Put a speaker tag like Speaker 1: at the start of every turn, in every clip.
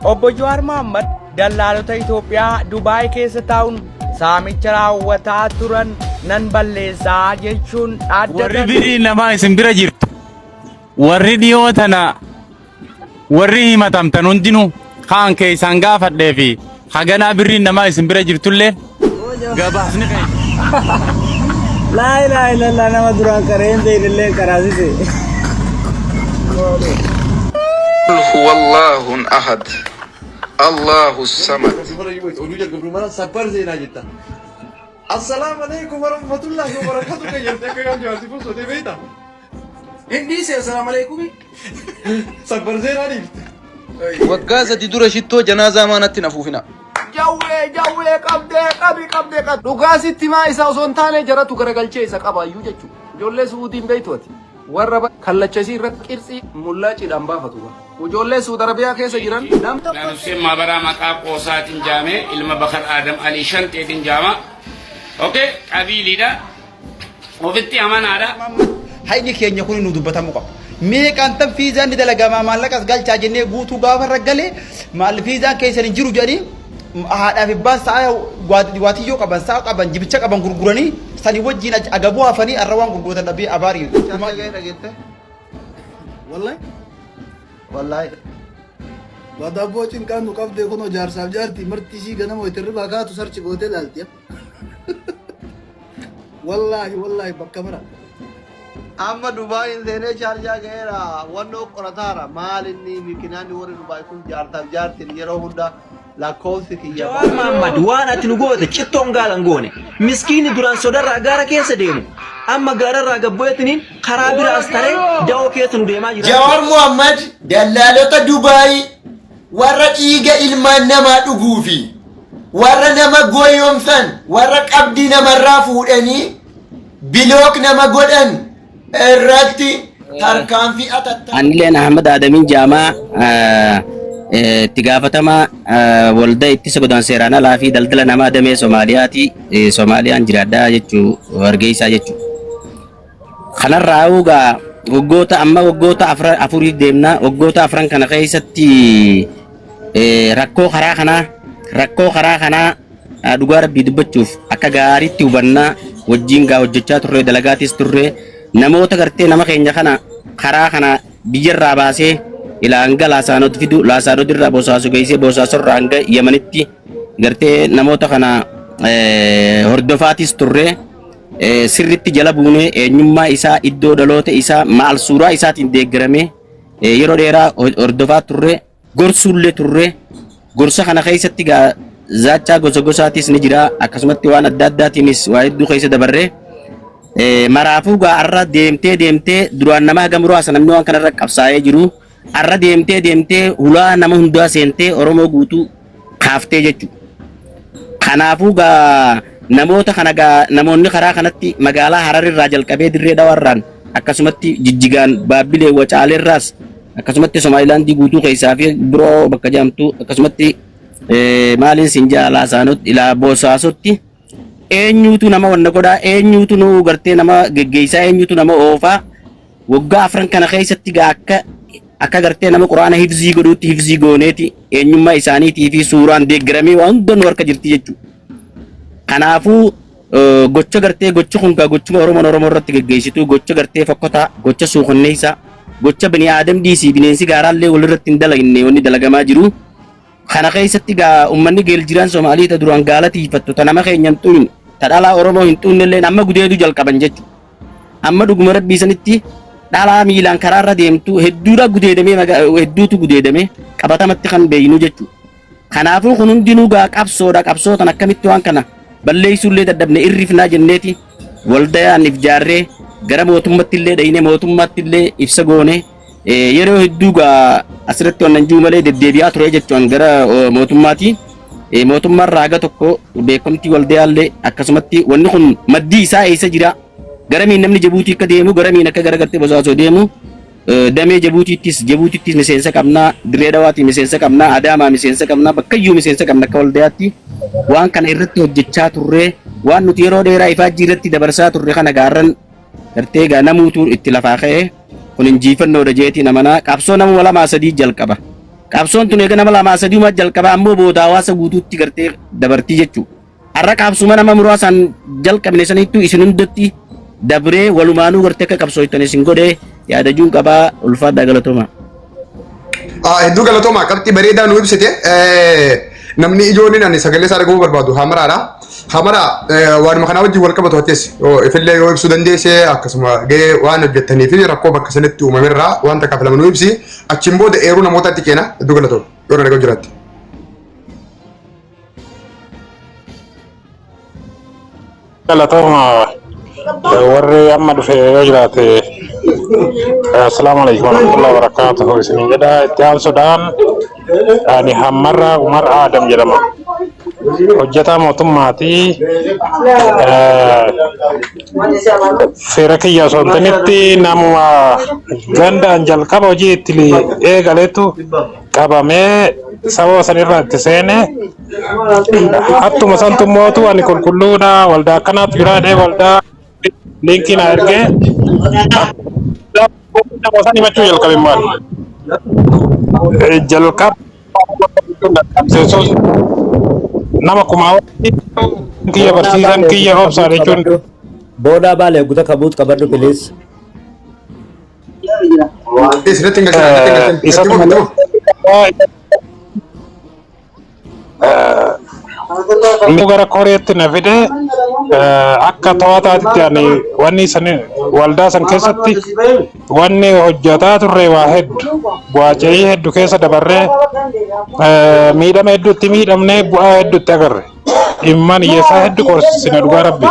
Speaker 1: Obbo Jawaar Mohaammed dallaalota Itoophiyaa Dubaay keessa taa'uun saamicha raawwataa turan nan balleessaa jechuun
Speaker 2: warri birii namaa isin bira jirtu warri dhiyoo tana warri himatamtan hundinuu kaan keessan gaafadhee fi haganaa birrii namaa isin bira jirtullee gabaasni qe'ee.
Speaker 3: laa ilaaha illallah nama duraan kareen beeylillee karaasise.
Speaker 4: هو الله أحد الله الصمد.
Speaker 5: السلام عليكم ورحمة الله وبركاته. السلام عليكم. صبر زين عليك.
Speaker 4: وقاسة تدور شتو جنازة ما نتنفوفنا.
Speaker 5: جوي قبي لقاسي تما إسا صنتاني جراتو كرقلشي إسا قبا يوجدشو جولي سودين بيتواتي warra kallachasii irratti qirsi mullaachi dhambaa fatuwa ujoollee Suudi Arabiyaa keessa jiran
Speaker 6: namni maabaraa maqaa qoosaatiin jaame ilma Bakar Adam Ali Shanteetiin jaama okay qabiiliidha ofitti amanaadha
Speaker 7: hayni keenya kun nu dubbatamu qaba meeqaan tan fiizaan dalagamaa maallaqas galchaa jennee guutuu gaafa raggalee maal fiizaan keessa hin jiru jedhanii haadhaa fi abbaan sa'a waatiyyoo qaban sa'a qaban jibicha qaban gurguranii sani wajjin agabuu hafanii arrawaan gurguratan dhabii abaarii.
Speaker 5: wallahi wadabboo cinqaan nu qabdee kunoo jaarsaaf jaartii martisii ganama itirribaa kaatu sarchi gootee laaltiya. wallahi bakka mara.
Speaker 8: amma Dubaay seenee chaarjaa ga'eera wannoo qorataara maal inni mikinaanni warri Dubaay kun jaartaaf jaartiin yeroo hunda lakkoofsi kiyya.
Speaker 3: Jawaar Mohaammed waan ati nu goote cittoon gaalan goone miskiini duraan sodarraa gaara keessa deemu amma gaararraa gabbootiniin karaa bira as taree da'oo keessa nu deemaa jira.
Speaker 9: Jawaar Mohaammed dallaalota Dubaay warra dhiiga ilmaan namaa dhuguu fi warra nama gooyomsan warra qabdii namarraa fuudhanii bilook nama godhan irratti tarkaanfii atatta.
Speaker 10: Anileen Ahmad Adamin Jaamaa itti gaafatama waldaa ittisa godaansa seeraan alaa fi daldala namaa damee Somaaliyaati. Soomaaliyaan jiraadhaa jechuu wargeessaa jechuu. Kanarraa ugaa waggoota afurii deemna waggoota afran kana keessatti rakkoo karaa kanaa dhugaa rabbii dubbachuuf akka gaariitti hubannaa wajjin gaa hojjechaa turre dalagaatis turre namoota gartee nama keenya kana karaa kana biyyarraa baasee ilaa hanga laasaanot fidu laasaanot irraa Boosaaso geessee Boosaasorraa hanga Yamanitti gartee namoota kana hordofaatis turre sirritti jala buunee eenyummaa isaa iddoo dhaloota isaa maal suuraa isaatiin deeggarame yeroo dheeraa hordofaa turre gorsuullee turre gorsa kana keessatti gaa zaachaa gosa gosaatis ni jira akkasumatti waan adda addaatiinis waa hedduu keessa dabarree maraafuu gaa arra deemtee duraan nama hagam muraasa namni waan kanarra qabsaa'ee jiru arra deemtee hulaa nama hundaa seentee Oromoo guutuu kaaftee jechuudha. Kanaafuu gaa namoota kana gaa namoonni karaa kanatti magaalaa Hararirraa jalqabee Dirree Dhawarraan akkasumatti Jijjigaan Baabbilee Wacaaleerraas akkasumatti Somaalilaandii guutuu keessaa fi biroo bakka jaamtu akkasumatti maaliin Sinjaa Laasaanot ilaa Boosaasotti eenyuutu nama wanna godhaa eenyuutu nu gartee nama geggeessaa eenyuutu nama oofaa waggaa afran kana keessatti gaa akka gartee nama quraana hifzii godhuutti hifzii gooneeti eenyummaa isaaniitii fi suuraan deeggaramee waan hundanuu harka jirti jechuudha. Kanaafuu gocha gartee gocha hundaa gochuma Oromoo irratti geggeessitu gocha gartee fokkotaa gocha suukanneessaa gocha bani aadam dhiisii bineensi gaaraallee walirratti hin dalagne wanni dalagamaa jiru. Kana keessatti gaa uummanni geeljiraan Somaalii ta duraan gaalatiifattu ta nama keenya hin tuunin ta dhalaa Oromoo hin tuunnellee amma gudeedu jalqaban jechuudha. Amma dhuguma rabbii sanitti dhalaa miilaan karaarra deemtu hedduutu gudeedamee qabatamatti kan beeynu jechuudha. Kanaafuu kun hundinuu gaa qabsootan akkamitti waan kana balleessuullee dadhabne irrifnaa jenneeti waldayaan ijaarree gara mootummaatti illee dhayine mootummaatti illee ibsa goone yeroo hedduu gaa asirratti wannan juu malee deddeebi'aa ture jechuun gara mootummaati. Mootummaan raaga tokko beekamtii waldayaallee akkasumatti wanni kun maddii isaa eessa jira garamiin namni Jabuutii akka deemu garamiin akka garagartee Bosaasoo deemu damee Jabuutittis miseensa qabnaa Dirree Dhawaatii miseensa qabnaa Adaamaa miseensa qabnaa bakkayyuu miseensa qabna akka waldayaatti waan kana irratti hojjechaa turre waan nuti yeroo dheeraa ifaajjii irratti dabarsaa turre kana gaarran gartee gaa namuutu itti lafaa ka'ee kun injiifannoodha jeetii namanaa qabsoo nama lamaa sadii jalqaba Qabsoon tun eega nama lamaa sadii uumaa jalqabaa ammoo booda hawaasa guutuutti gartee dabartii jechuudha. Har'a qabsuma nama muraasaan jalqabne sanittuu isin hundatti dabree walumaanuu gartee akka qabsooytan isin godhee yaadajuun qabaa ulfaadhaa galatooma.
Speaker 11: Hedduu galatooma qabxii bareedaa nu ibsite namni ijoolleen ani sagalee isaa dhagahuu barbaadu hamaraadha. Hamara waanuma kanaa wajjin wal qabatu hattees ifillee yoo ibsuu dandeesse akkasuma gahee waan hojjettanii fi rakkoo bakka sanatti uumamerraa wanta kaafalamu nu ibsi achiin booda eeruu namootaatti kenna hedduu galatooma yoo dhagahuu jiraatti.
Speaker 12: Galatooma warri amma dhufe yoo jiraate assalamu alaikum warahmatullahi wabarakatuh isinin jedha itti aansuudhaan ani hammarraa Umar Adam jedhama hojjetaa mootummaatii seera kiyya osoo hin ta'initti nama gandaan jalqaba hojii itti eegaletu qabamee sababa sanirraa itti seene attuma santummootu ani qulqulluudha waldaa akkanaatu jiraadhee waldaa linkiin ergee nama san himachuu jalqabe maal jalqaba nama kumaa kiyya barsiisan kiyya obsaa jechuun
Speaker 13: boodaa baalee guutaa kabuut qabadhu bilis.
Speaker 12: Inni gara koreetti na fide akka to'ataatti ani wanni san waldaa san keessatti wanni hojjetaa turre waa hedduu bu'aa hedduu keessa dabarree miidhama hedduutti miidhamnee bu'aa hedduutti agarre dhimmaan hiyyeessaa hedduu qorsisine dhugaa rabbi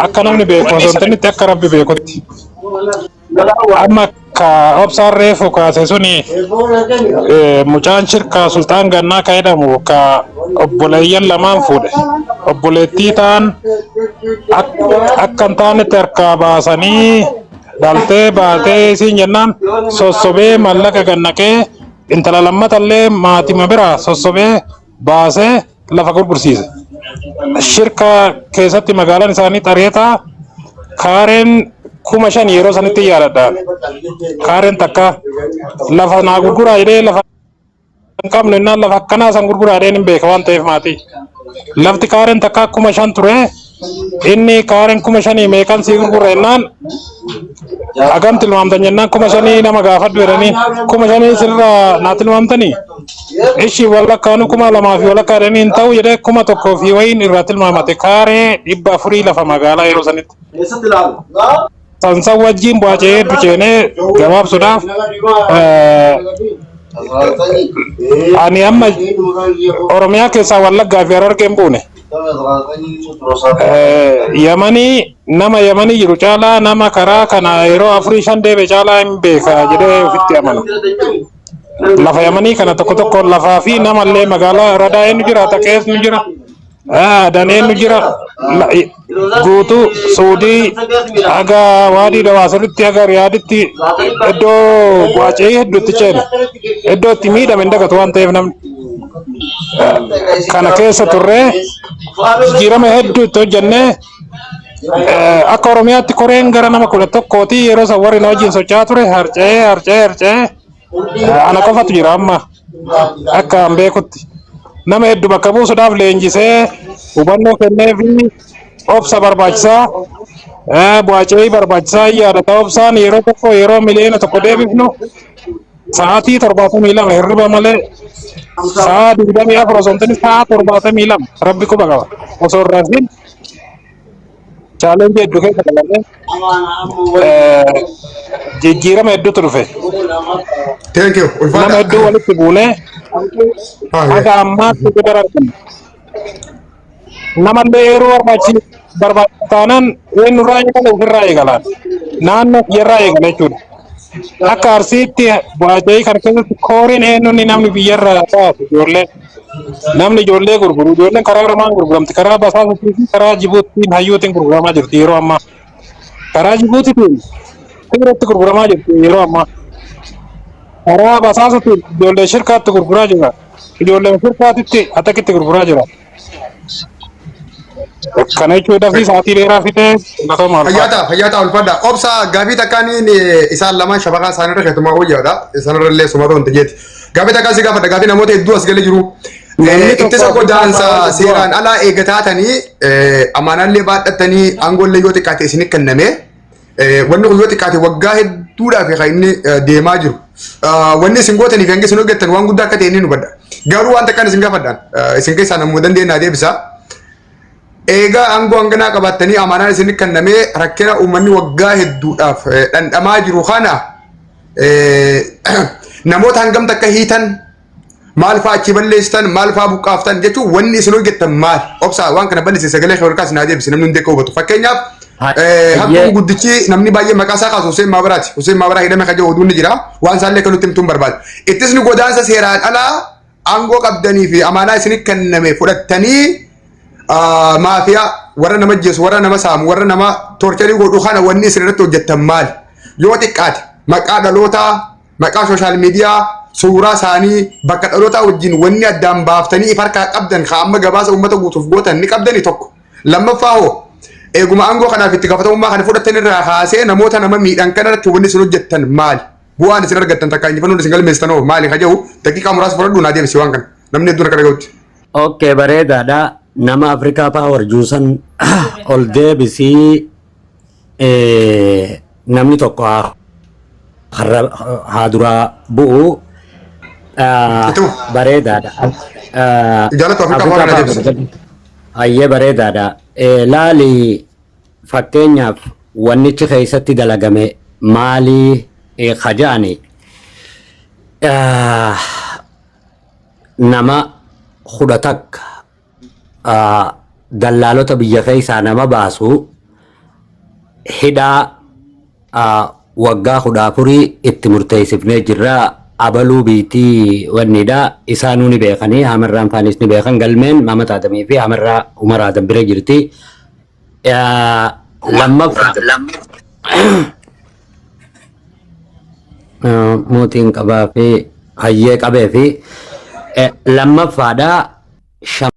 Speaker 12: akka namni beeku osoo hin ta'initti akka rabbi beekutti amma ka obsaan reefu kaase suni mucaan shirkaa sultaan gannaa ka jedhamu ka obboleeyyan lamaan fuudhe obboleettii ta'an akka hin taanetti harkaa baasanii dhaltee baatee isiin jennaan sossobee mallaqa gannaqee intala lammatallee maatima biraa sossobee baasee lafa gurgursiise. Shirka keessatti magaalaan isaanii xareetaa kaareen 5,000 yeroo sanitti yaadadha. Kaareen takka lafa naa gurguraa jedhee lafa hin qabne innaan lafa akkanaa san gurguraa jedheen hin beeka waan ta'eef maatii. Lafti kaareen takka 5,000 ture inni kaareen 5,000 meeqan sii gurgura jennaan hagam tilmaamtan jennaan 5,000 nama gaafadhu jedhanii 5,000 sirraa naa tilmaamtanii ishii walakkaanu 2,000 fi walakkaa jedhanii hin ta'u jedhee 1,000 fi wayiin irraa tilmaamate kaaree 400 lafa magaalaa yeroo sanitti. Sansan wajjin bu'aa hedduu ceenee gabaabsuudhaaf ani amma Oromiyaa keessaa Wallaggaa fi Harargeen buune. Yamanii nama Yamanii jiru caalaa nama karaa kana yeroo 4-5 deebe caalaa hin beeka jedhee ofitti amanu. Lafa Yamanii kana tokko tokko lafaa fi namallee magaalaa Radaa eenyu jira Taqees nu jira. Daneen nu jira guutuu Suudii aga waadii dawaasirritti aga Riyaaditti iddoo bu'aa hedduutti ceene iddoo itti miidhame hin dagatu waan ta'eef namni kana keessa turree jijjiirama hedduu itti hojjennee akka Oromiyaatti koreen gara nama 11 yeroo san warri na wajjin socho'aa ture harca'ee ana qofatu jira amma akka an beekutti. Nama hedduu bakka buusuudhaaf leenjisee hubannoo kennee fi obsa barbaachisaa bu'aa barbaachisaa yaadata obsaan yeroo tokko yeroo miliyoona tokko deebifnu sa'aatii 72 hirriba malee sa'a 24 osoo hin ta'in sa'a 72 rabbi quba qaba osoo hin rafin chaalenjii hedduu keessa dabalatee jijjiirama hedduutu dhufe. Nama hedduu walitti buunee aga ammaatti darartan namallee yeroo barbaachisaanaan eenyurraa eegala ofirraa eegalaan naannoo biyyarraa eegala jechuudha. Akka Arsiitti bu'aa kana keessatti kooriin eenyuun namni biyyarraa baasu ijoollee namni ijoollee gurguru ijoolleen karaa Oromaan gurguramti karaa Basaasotii fi karaa Jibuutiin hayyootiin gurguramaa jirti yeroo ammaa karaa Jibuutiitiin Tigrootti gurguramaa jirti yeroo ammaa. Karaa Basaasotiin ijoollee shirkaatti gurguraa jira. Ijoolleen shirkaatitti atakitti gurguraa jira. Kana jechuudha fi sa'aatii dheeraa fide gatoma
Speaker 11: Fayyata ulfadha. Obsa gaafii takkaaniin isaan lamaan shabakaa isaanirra keetumaa hojjaadha. Isaanirra illee sumata wanti jeeti. Gaafii takkaan si gaafadha. Gaafii namoota hedduu as galee jiru. Ittisa godaansa seeraan alaa eegataatanii amaanaallee baadhatanii aangoollee yoo xiqqaate isinii kenname. Wanni kun yoo xiqqaate waggaa hedduudhaaf kan inni deemaa jiru. Wanni isin gootanii fi hanga isin hojjettan waan guddaa akka ta'e inni hubadha. Garuu waan takkaan isin gaafadhaan isin keessaa namuu dandeenyaa deebisa. Egaa aangoo hanganaa qabattanii amaanaan isin kennamee rakkina uummanni waggaa hedduudhaaf dhandhamaa jiru kana namoota hangam takka hiitan maal fa'aa achi balleessitan maal fa'aa buqqaaftan jechuun wanni isin hojjettan maal obsaa waan kana balleesse sagalee shorkaas naa deebisi namni hundee hubatu fakkeenyaaf hakkuun guddichi namni baay'ee maqaa isaa kaasu Hussein Maabaraati. Hussein Maabaraa hidhame kan jedhu oduun ni jira waan isaallee kan nutti himtuun barbaada. Ittisni godaansa seeraan alaa aangoo qabdanii fi amaanaa isin kenname fudhattanii maafiyaa warra nama jeesu warra nama saamu warra nama torcharii godhu kana wanni isin irratti hojjettan maali yoo xiqqaate maqaa dhalootaa maqaa sooshaal miidiyaa suuraa isaanii bakka dhalootaa wajjin wanni addaan baaftanii if harkaa qabdan ka amma gabaasa uummata guutuuf gootan ni qabdani tokko lammaffaa hoo eeguma aangoo kanaaf itti gaafatamummaa kana fudhattan irraa kaasee namoota nama miidhan kanarratti wanni isin hojjettan maali bu'aan isin argattan takka injifannoon isin galmeessitan hoo maali ka jedhu daqiiqaa muraasa fudhadhu naa deebisi waan kana namni hedduun akka dhaga'utti.
Speaker 13: Okay, bareedaadha. Nama Afrikaa Power juusan ol deebisii namni tokko haa duraa bu'u bareedaadha. Hayyee bareedaadha. Laali fakkeenyaaf wannichi keessatti dalagame maalii kajaani nama hudhatak dallaalota biyya keessaa nama baasu hidhaa waggaa 14 itti murteessifnee jirra abaluu biitii wannidha isaanuu ni beekanii hamarraan faanis ni beekan galmeen Maamad Aadamii fi hamarraa Umar Aadam bira jirti mootiin qabaa fi hayyee qabee fi lammaffaadha